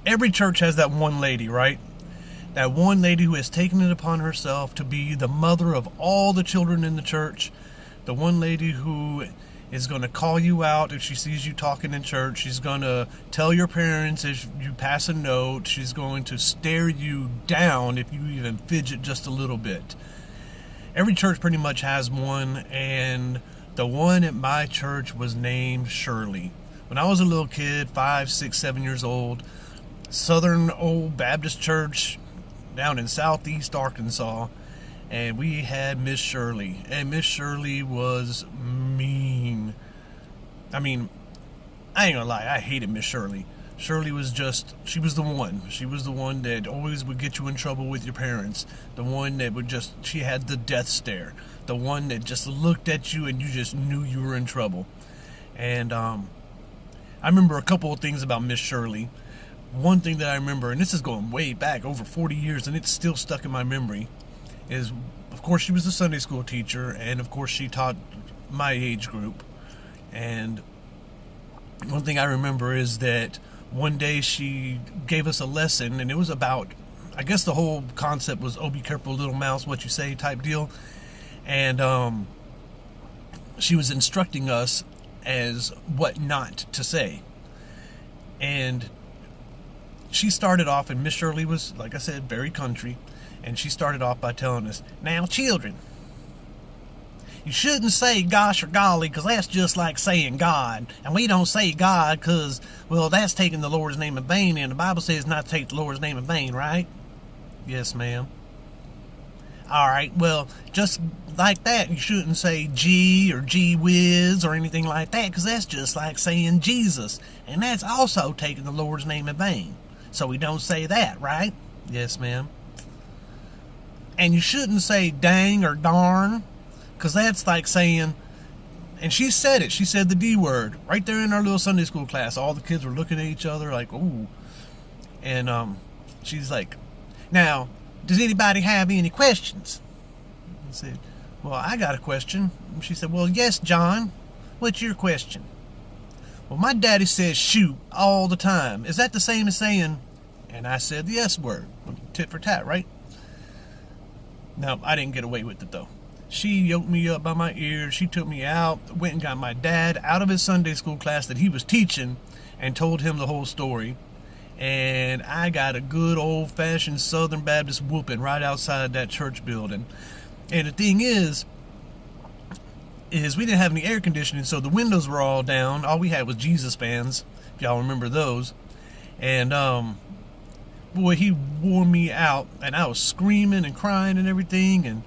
Every church has that one lady, right? That one lady who has taken it upon herself to be the mother of all the children in the church. The one lady who is going to call you out if she sees you talking in church. She's going to tell your parents if you pass a note. She's going to stare you down if you even fidget just a little bit. Every church pretty much has one, and the one at my church was named Shirley. When I was a little kid, 5, 6, 7 years old, Southern Old Baptist Church down in southeast Arkansas, and we had Miss Shirley. And Miss Shirley was mean. I mean, I ain't gonna lie, I hated Miss Shirley. Shirley was she was the one. She was the one that always would get you in trouble with your parents. The one that she had the death stare. The one that just looked at you and you just knew you were in trouble. And I remember a couple of things about Miss Shirley. One thing that I remember, and this is going way back, over 40 years, and it's still stuck in my memory, is, of course, she was a Sunday school teacher, and of course she taught my age group. And one thing I remember is that one day she gave us a lesson, and it was about, I guess the whole concept was, oh, be careful, little mouse, what you say type deal. And she was instructing us as what not to say. And she started off, and Miss Shirley was, like I said, very country, and she started off by telling us, now children, you shouldn't say gosh or golly, because that's just like saying God. And we don't say God because, well, that's taking the Lord's name in vain, and the Bible says not to take the Lord's name in vain, right? Yes, ma'am. All right, well, just like that, you shouldn't say gee or gee whiz or anything like that, because that's just like saying Jesus, and that's also taking the Lord's name in vain. So we don't say that, right? Yes, ma'am. And you shouldn't say dang or darn, because that's like saying, and she said it, she said the D word right there in our little Sunday school class. All the kids were looking at each other like, ooh. And she's like, now, does anybody have any questions? I said, well, I got a question. And she said, well, yes, John. What's your question? Well, my daddy says shoot all the time. Is that the same as saying, and I said the S word, tit for tat, right? No, I didn't get away with it, though. She yoked me up by my ears. She took me out, went and got my dad out of his Sunday school class that he was teaching and told him the whole story. And I got a good old-fashioned Southern Baptist whooping right outside that church building. And the thing is we didn't have any air conditioning, so the windows were all down. All we had was Jesus fans, if y'all remember those. And boy, he wore me out, and I was screaming and crying and everything, and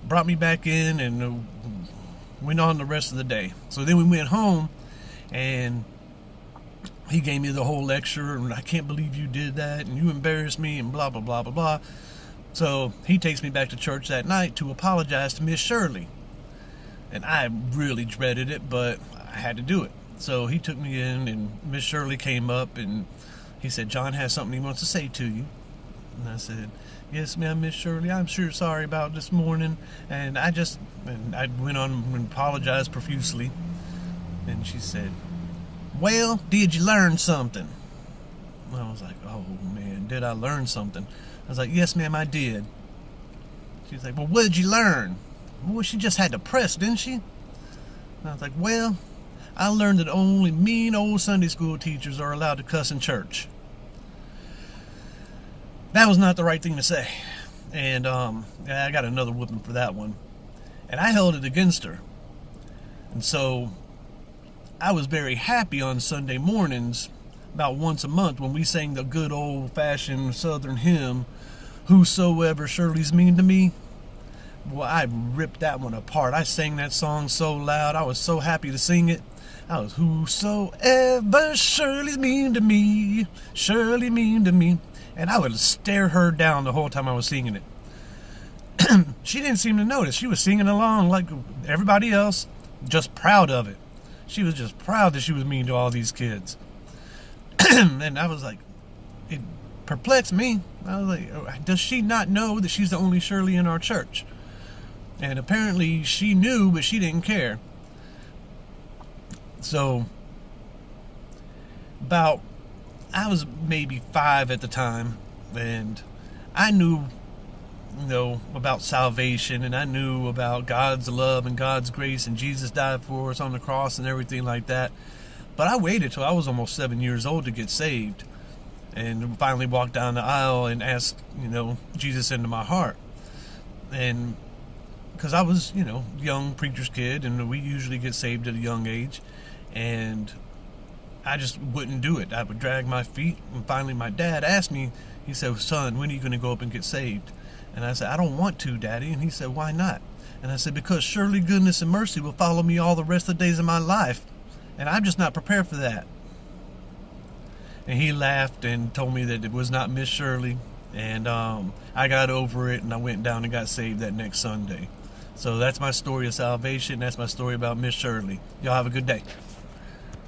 brought me back in and went on the rest of the day. So then we went home, and he gave me the whole lecture, and I can't believe you did that, and you embarrassed me, and blah, blah, blah, blah, blah. So he takes me back to church that night to apologize to Miss Shirley. And I really dreaded it, but I had to do it. So he took me in, and Miss Shirley came up, and he said, John has something he wants to say to you. And I said, yes, ma'am, Miss Shirley, I'm sure sorry about this morning. And I went on and apologized profusely. And she said, well, did you learn something? And I was like, oh, man, did I learn something? I was like, yes, ma'am, I did. She was like, well, what did you learn? Well, she just had to press, didn't she? And I was like, well, I learned that only mean old Sunday school teachers are allowed to cuss in church. That was not the right thing to say. And I got another whooping for that one. And I held it against her. And so I was very happy on Sunday mornings, about once a month, when we sang the good old-fashioned Southern hymn, Whosoever Shirley's Mean to Me. Well, I ripped that one apart. I sang that song so loud. I was so happy to sing it. I was, whosoever Shirley's mean to me, Shirley mean to me. And I would stare her down the whole time I was singing it. She didn't seem to notice. She was singing along like everybody else, just proud of it. She was just proud that she was mean to all these kids. And I was like, it perplexed me. I was like, does she not know that she's the only Shirley in our church? And apparently she knew, but she didn't care. So, about I was maybe 5 at the time, and I knew, about salvation, and I knew about God's love and God's grace, and Jesus died for us on the cross and everything like that. But I waited till I was almost 7 years old to get saved, and finally walked down the aisle and asked, Jesus into my heart. And because I was, young preacher's kid, and we usually get saved at a young age, and I just wouldn't do it. I would drag my feet, and finally my dad asked me, he said, "Son, when are you going to go up and get saved?" And I said, "I don't want to, Daddy." And he said, "Why not?" And I said, "Because surely goodness and mercy will follow me all the rest of the days of my life, and I'm just not prepared for that." And he laughed and told me that it was not Miss Shirley, and I got over it, and I went down and got saved that next Sunday. So that's my story of salvation. That's my story about Miss Shirley. Y'all have a good day.